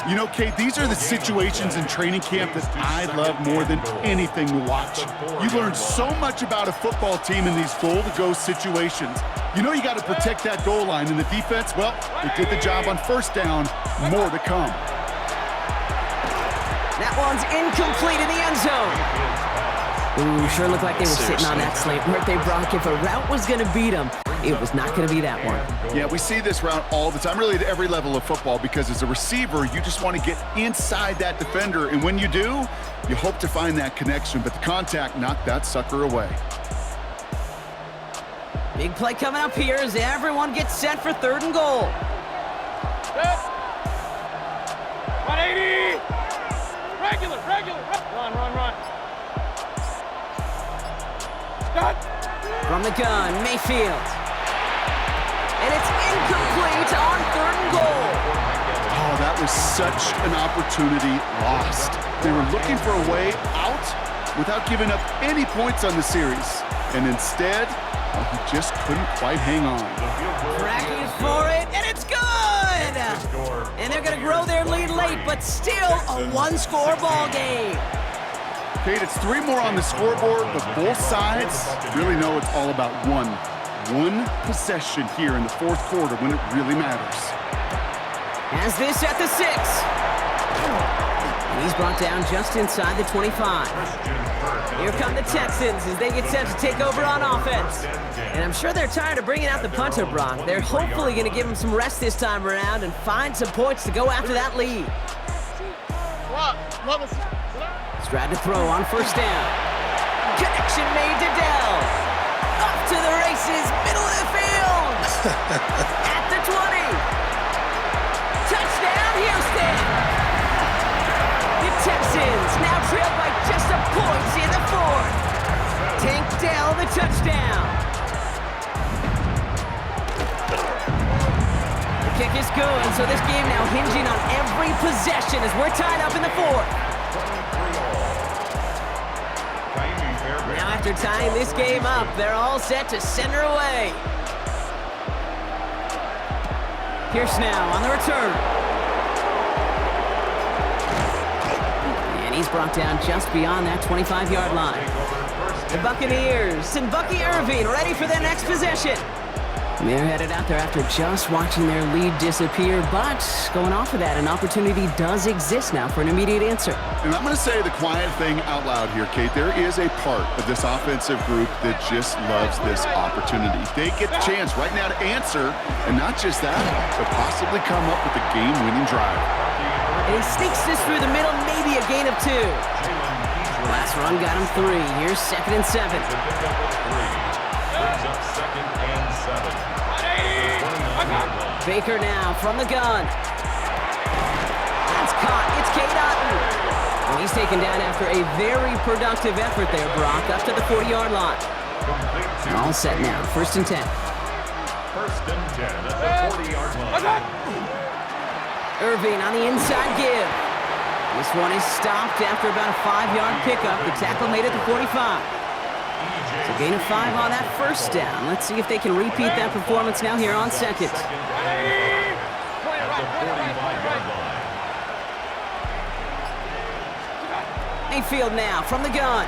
You know, Kate, these are the situations in training camp that I love more than anything to watch. You learn so much about a football team in these goal-to-go situations. You know you got to protect that goal line, and the defense, well, they did the job on 1st down. More to come. That one's incomplete in the end zone. Ooh, sure looked like they were sitting on that slate, weren't they, Brock? If a route was going to beat them, it was not going to be that one. Yeah, we see this route all the time, really at every level of football, because as a receiver, you just want to get inside that defender, and when you do, you hope to find that connection, but the contact knocked that sucker away. Big play coming up here as everyone gets set for 3rd and goal. 180! Regular! Run! Stop! From the gun, Mayfield. And it's incomplete on 3rd and goal. Oh, that was such an opportunity lost. They were looking for a way out without giving up any points on the series. And instead, he just couldn't quite hang on. Cracking for it, and it's good! And they're going to grow their lead late, but still a one-score ball game. Kate, it's 3 more on the scoreboard, but both sides really know it's all about one possession here in the fourth quarter when it really matters. Has this at the 6. And he's brought down just inside the 25. Here come the Texans as they get set to take over on offense. And I'm sure they're tired of bringing out the punter, Brock. They're hopefully going to give him some rest this time around and find some points to go after that lead. Strad to throw on first down. Connection made to Dell. Up to the races, middle of the field. At the 20. Touchdown, Houston. The Texans now trail by just a point in the fourth. Tank Dell the touchdown. The kick is good, so this game now hinging on every possession as we're tied up in the fourth. Now after tying this game up, they're all set to send her away. Pierce now on the return. And he's brought down just beyond that 25-yard line. The Buccaneers and Bucky Irving ready for their next possession. They're headed out there after just watching their lead disappear, but going off of that, an opportunity does exist now for an immediate answer. And I'm going to say the quiet thing out loud here, Kate. There is a part of this offensive group that just loves this opportunity. They get the chance right now to answer, and not just that, but possibly come up with a game-winning drive. And he sneaks this through the middle, maybe a gain of 2. Last run got him 3. Here's 2nd and 7. Brings up 2nd and 7. Baker now from the gun. That's caught. It's Cade Otton. And he's taken down after a very productive effort there, Brock, up to the 40-yard line. All set now. 1st and 10. 1st and 10 at the 40-yard line. Irving on the inside give. This one is stopped after about a 5-yard pickup. The tackle made it to 45. So gain of 5 on that first down. Let's see if they can repeat that performance now here on 2nd. Mayfield now from the gun.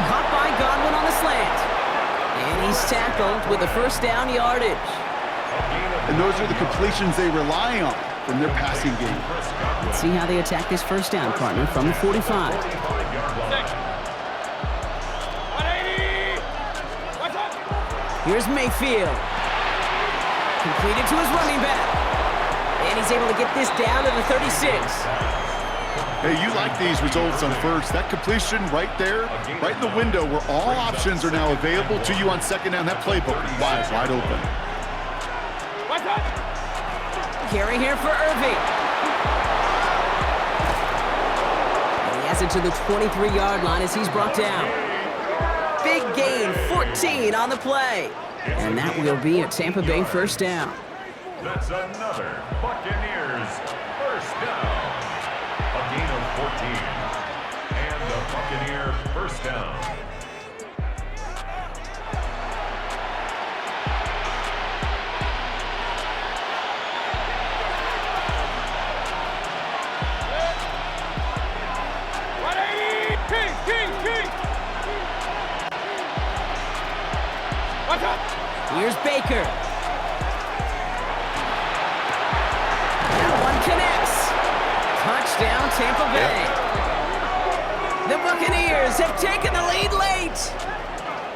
Caught by Godwin on the slant. And he's tackled with a first down yardage. And those are the completions they rely on from their passing game. Let's see how they attack this first down, partner, from the 45. Here's Mayfield. Completed to his running back. And he's able to get this down to the 36. Hey, you like these results on first. That completion right there, right in the window where all options are now available to you on 2nd down. That playbook is wide open. Carry here for Irving. And he has it to the 23-yard line as he's brought down. Big gain, 14 on the play. And that will be a Tampa Bay first down. That's another Buccaneers first down. A gain of 14. And the Buccaneer first down. Here's Baker. That one connects. Touchdown, Tampa Bay. The Buccaneers have taken the lead late.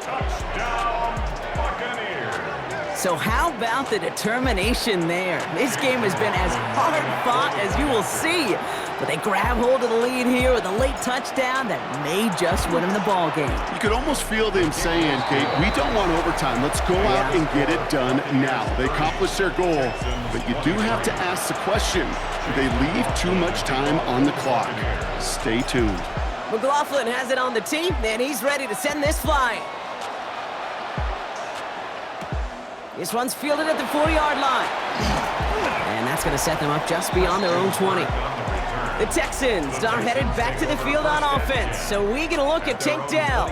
Touchdown, Buccaneers. So how about the determination there? This game has been as hard fought as you will see. But they grab hold of the lead here with a late touchdown that may just win them the ball game. You could almost feel them saying, Kate, we don't want overtime. Let's go out and get it done now. They accomplished their goal, but you do have to ask the question, do they leave too much time on the clock? Stay tuned. McLaughlin has it on the tee, and he's ready to send this flying. This one's fielded at the 40-yard line. And That's going to set them up just beyond their own 20. The Texans are headed back to the field on offense, so we get a look at Tank Dell.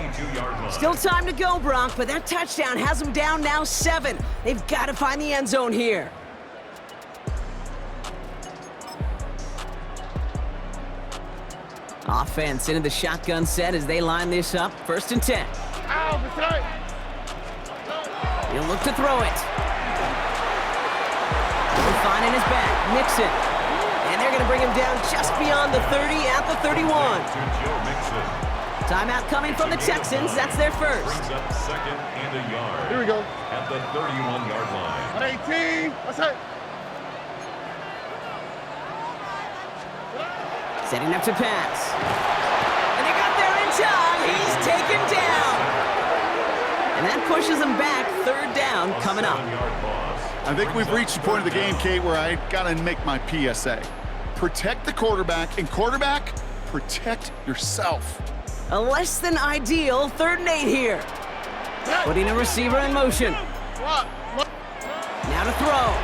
Still time to go, Brock, but that touchdown has them down now 7. They've got to find the end zone here. Offense into the shotgun set as they line this up. 1st and 10. He'll look to throw it. They're finding his back. Mixon. And they're going to bring him down just beyond the 30 at the 31. Timeout coming from the Texans. That's their first. Brings up 2nd and a yard. Here we go. At the 31-yard line. 118. What's that? Setting up to pass. And they got there in time. He's taken down. And that pushes them back. 3rd down coming up. I think we've reached the point of the game, Kate, where I got to make my PSA. Protect the quarterback, and quarterback, protect yourself. A less than ideal 3rd and 8 here. Putting a receiver in motion. Now to throw.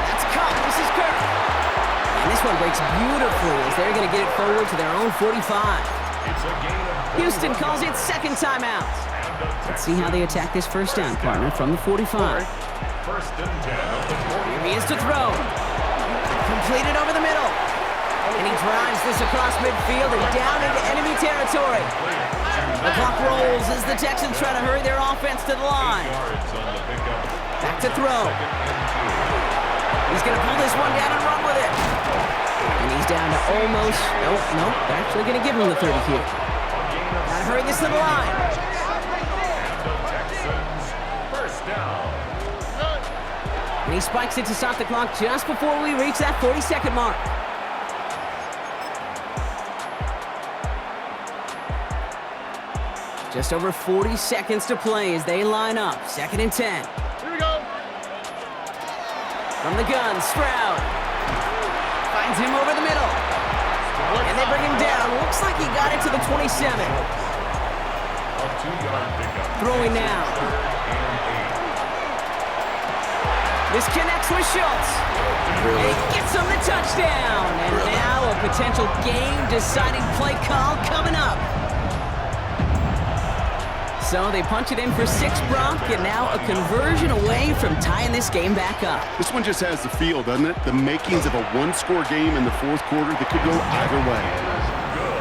That's caught. This is Kirk. And this one breaks beautifully as they're going to get it forward to their own 45. Houston calls it 2nd timeout. Let's see how they attack this 1st down, partner, from the 45. 1st and 10. Here he is to throw. Completed over the middle. And he drives this across midfield and down into enemy territory. The clock rolls as the Texans try to hurry their offense to the line. Back to throw. He's going to pull this one down and run with it. And he's down to almost, nope, they're actually going to give him the 30 here. Got to hurry this to the line. And he spikes it to stop the clock just before we reach that 40-second mark. Just over 40 seconds to play as they line up. 2nd and 10. Here we go. From the gun, Stroud. Finds him over the middle. And they bring him down. Looks like he got it to the 27. Throwing now. This connects with Schultz. He gets him the touchdown. And now a potential game-deciding play call coming up. So they punch it in for 6, Brock, and now a conversion away from tying this game back up. This one just has the feel, doesn't it? The makings of a one-score game in the 4th quarter that could go either way.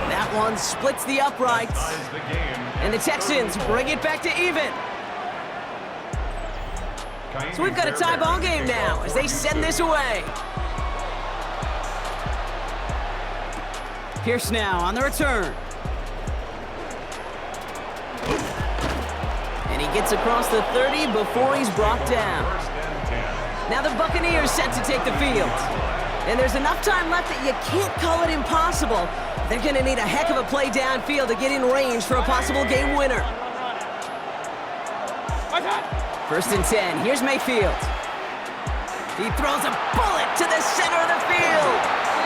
That one splits the uprights. And the Texans bring it back to even. So we've got a tie ball game now as they send this away. Pierce now on the return. And he gets across the 30 before he's brought down. Now the Buccaneers set to take the field. And there's enough time left that you can't call it impossible. They're going to need a heck of a play downfield to get in range for a possible game winner. 1st and 10. Here's Mayfield. He throws a bullet to the center of the field.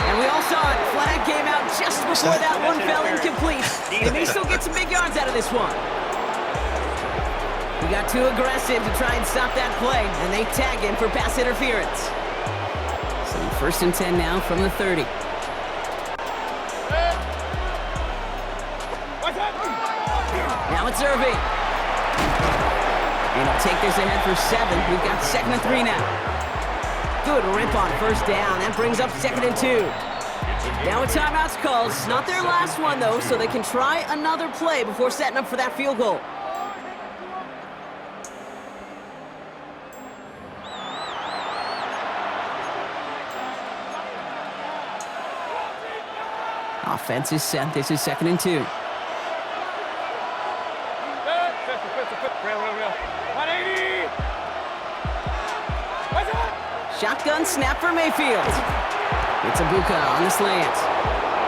And we all saw it. Flag came out just before that one fell incomplete. They may still get some big yards out of this one. He got too aggressive to try and stop that play, and they tag him for pass interference. So 1st and 10 now from the 30. Now it's Irving. And he'll take this ahead for 7. We've got 2nd and 3 now. Good rip on 1st down. That brings up 2nd and 2. Now a timeout's called. It's not their last one, though, so they can try another play before setting up for that field goal. Offense is set. This is 2nd and 2. 180. Shotgun snap for Mayfield. It's Ibuka on the slant.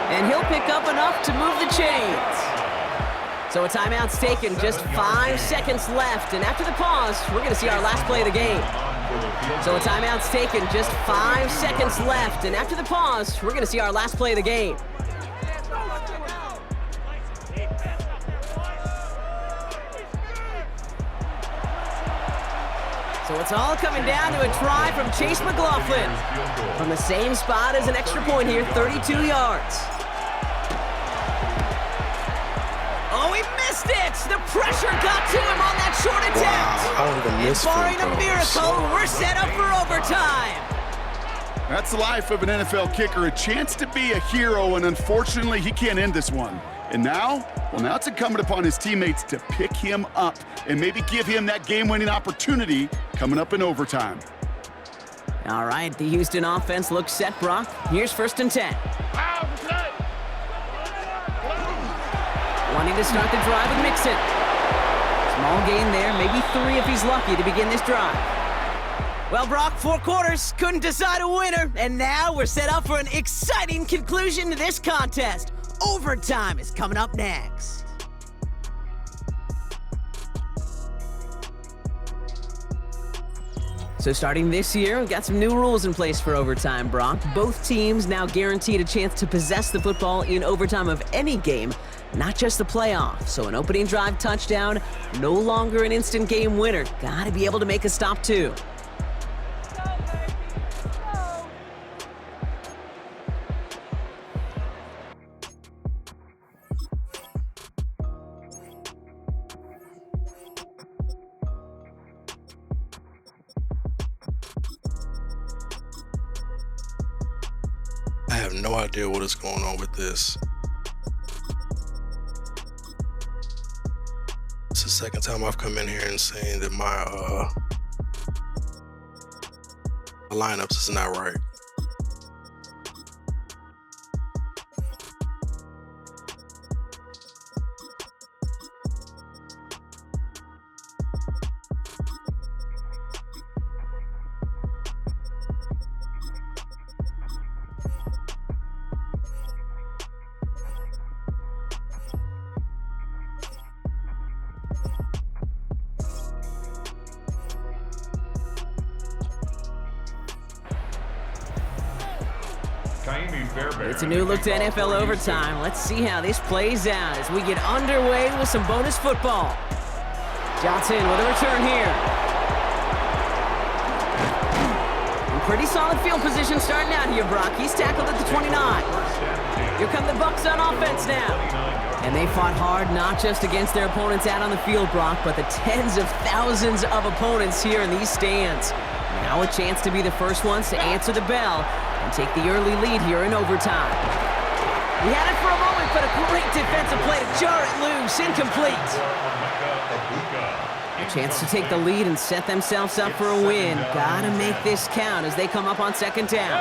And he'll pick up enough to move the chains. So a timeout's taken, just 5 seconds left. And after the pause, we're going to see our last play of the game. So a timeout's taken, just 5 seconds left. And after the pause, we're going to see our last play of the game. So So it's all coming down to a try from Chase McLaughlin. From the same spot as an extra point here, 32 yards. Oh, he missed it! The pressure got to him on that short attempt. Wow, I don't even miss Barring field a goals. miracle, we're set up for overtime. That's the life of an NFL kicker, a chance to be a hero, and unfortunately, he can't end this one. And now, well, now it's incumbent upon his teammates to pick him up and maybe give him that game-winning opportunity coming up in overtime. All right, the Houston offense looks set, Brock. Here's 1st and 10. Wanting to start the drive with Mixon. Small gain there, maybe 3 if he's lucky to begin this drive. Well, Brock, 4 quarters, couldn't decide a winner, and now we're set up for an exciting conclusion to this contest. Overtime is coming up next. So starting this year, we've got some new rules in place for overtime, Brock. Both teams now guaranteed a chance to possess the football in overtime of any game, not just the playoff. So an opening drive touchdown, no longer an instant game winner. Gotta be able to make a stop too. I have no idea what is going on with this. It's the second time I've come in here and saying that my lineups is not right. It's a new look to NFL overtime. Let's see how this plays out as we get underway with some bonus football. Johnson with a return here. In pretty solid field position starting out here, Brock. He's tackled at the 29. Here come the Bucs on offense now. And they fought hard not just against their opponents out on the field, Brock, but the tens of thousands of opponents here in these stands. Now a chance to be the first ones to answer the bell and take the early lead here in overtime. We had it for a moment, but a great defensive play to jar it loose, incomplete. A chance to take the lead and set themselves up for a win. Gotta make this count as they come up on 2nd down.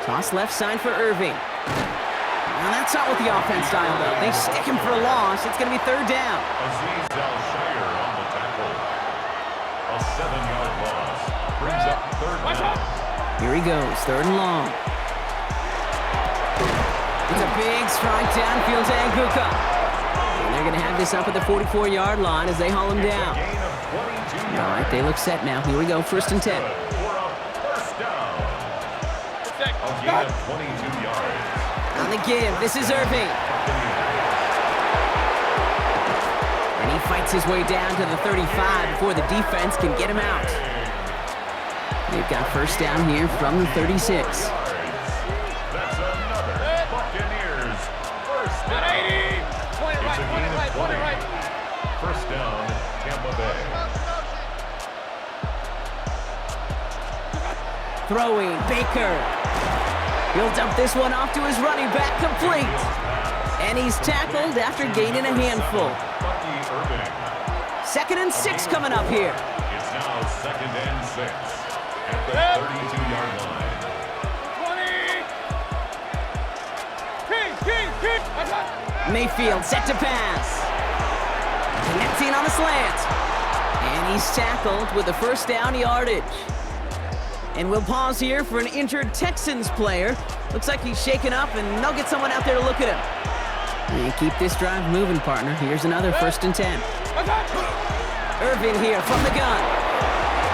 Toss left side for Irving. Now that's not what the offense style though. They stick him for a loss. It's gonna be 3rd down. A 7-yard loss brings up 3rd down. Here he goes, 3rd and long. It's a big strike downfield to Anguka. And they're going to have this up at the 44-yard line as they haul him down. All right, they look set now. Here we go, 1st and 10. For a first down. A gain of 22 yards. On the give, this is Irving. And he fights his way down to the 35 before the defense can get him out. They've got 1st down here from the 36. That's another Buccaneers first down. It's a gain of 20. First down, Tampa Bay. Throwing, Baker. He'll dump this one off to his running back, complete. And he's tackled after gaining a handful. 2nd and 6 coming up here. It's now 2nd and 6 at the 32-yard line. Mayfield set to pass. Connecting on the slant. And he's tackled with the 1st down yardage. And we'll pause here for an injured Texans player. Looks like he's shaken up, and they'll get someone out there to look at him. And keep this drive moving, partner. Here's another 1st and 10. Irvin here from the gun.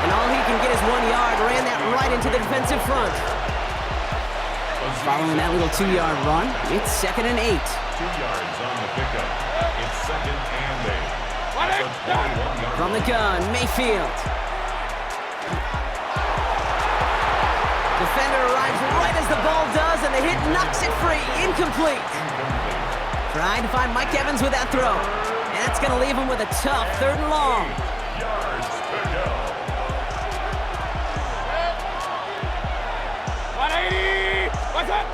And all he can get is 1 yard. Ran that right into the defensive front. Following that little 2-yard run, it's 2nd and 8. 2 yards on the pickup. It's 2nd and 8. From the gun, Mayfield. Defender arrives right as the ball does, and the hit knocks it free. Incomplete. Trying to find Mike Evans with that throw. And that's going to leave him with a tough 3rd and long. Yards to go. 180. What's up?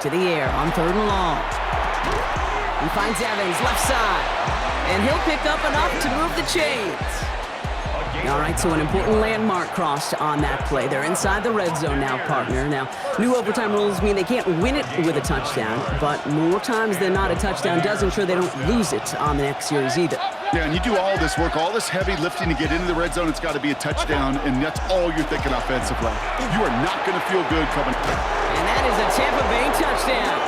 To the air on 3rd and long. He finds Evans left side. And he'll pick up enough to move the chains. All right, so an important landmark crossed on that play. They're inside the red zone now, partner. Now, new overtime rules mean they can't win it with a touchdown, but more times than not, a touchdown does ensure they don't lose it on the next series either. Yeah, and you do all this work, all this heavy lifting to get into the red zone, it's got to be a touchdown, and that's all you're thinking offensively. You are not going to feel good coming. And that is a Tampa Bay touchdown.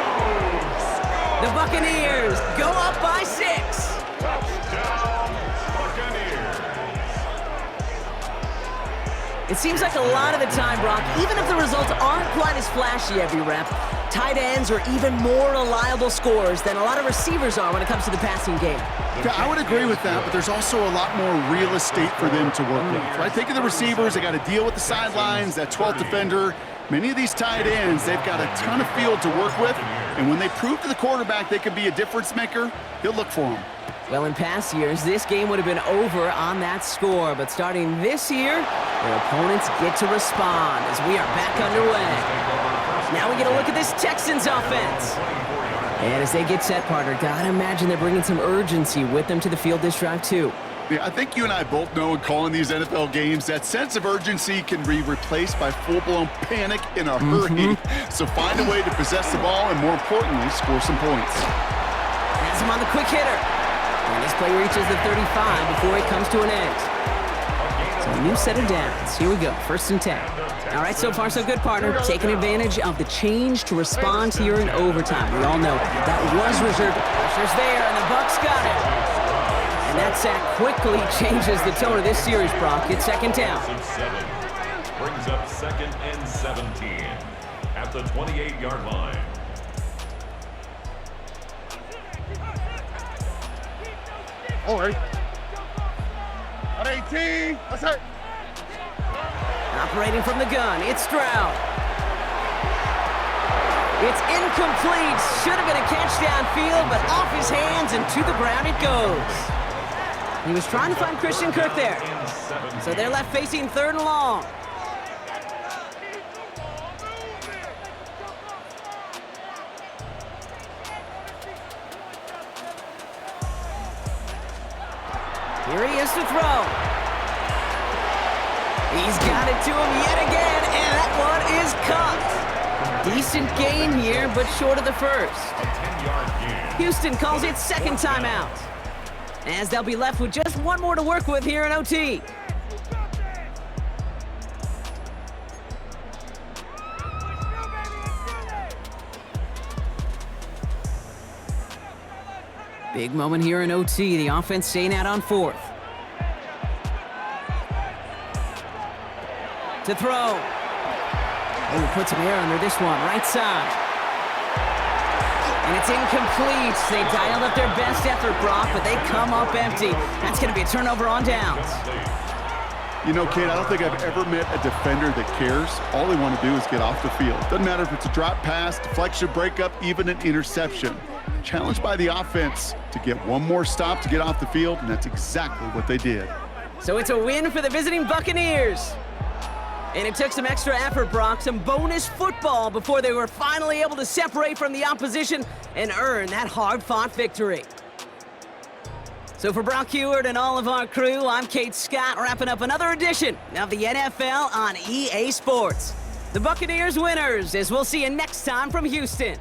The Buccaneers go up by 6. It seems like a lot of the time, Brock, even if the results aren't quite as flashy every rep, tight ends are even more reliable scorers than a lot of receivers are when it comes to the passing game. Yeah, I would agree with that, but there's also a lot more real estate for them to work with, right? Think of the receivers, they got to deal with the sidelines, that 12th defender. Many of these tight ends, they've got a ton of field to work with, and when they prove to the quarterback they can be a difference maker, he'll look for them. Well, in past years, this game would have been over on that score, but starting this year, their opponents get to respond as we are back underway. Now we get a look at this Texans offense. And as they get set, partner, gotta imagine they're bringing some urgency with them to the field this drive, too. Yeah, I think you and I both know in calling these NFL games that sense of urgency can be replaced by full-blown panic in a hurry. So find a way to possess the ball and, more importantly, score some points. Has him on the quick hitter. And this play reaches the 35 before it comes to an end. So a new set of downs. Here we go, 1st and 10. All right, so far so good, partner. Taking advantage of the change to respond here in overtime. We all know that was reserved. Pressure's there, and the Bucs got it. And that sack quickly changes the tone of this series, Brock. It's 2nd down. Brings up 2nd and 17 at the 28-yard line. All right. 118. What's up? Operating from the gun, it's Stroud. It's incomplete. Should have been a catch downfield, but off his hands and to the ground it goes. He was trying to find Christian Kirk there. So they're left facing 3rd and long. Here he is to throw. He's got it to him yet again, and that one is caught. Decent gain here, but short of the first. Houston calls it 2nd timeout, as they'll be left with just one more to work with here in OT. Big moment here in OT. The offense staying out on 4th. To throw. Oh, put some air under this one. Right side. And it's incomplete. They dialed up their best effort, Brock, but they come up empty. That's going to be a turnover on downs. You know, Kate, I don't think I've ever met a defender that cares. All they want to do is get off the field. Doesn't matter if it's a drop pass, deflection, breakup, even an interception. Challenged by the offense to get one more stop to get off the field, and that's exactly what they did. So it's a win for the visiting Buccaneers. And it took some extra effort, Brock, some bonus football before they were finally able to separate from the opposition and earn that hard-fought victory. So for Brock Heward and all of our crew, I'm Kate Scott, wrapping up another edition of the NFL on EA Sports. The Buccaneers winners, as we'll see you next time from Houston.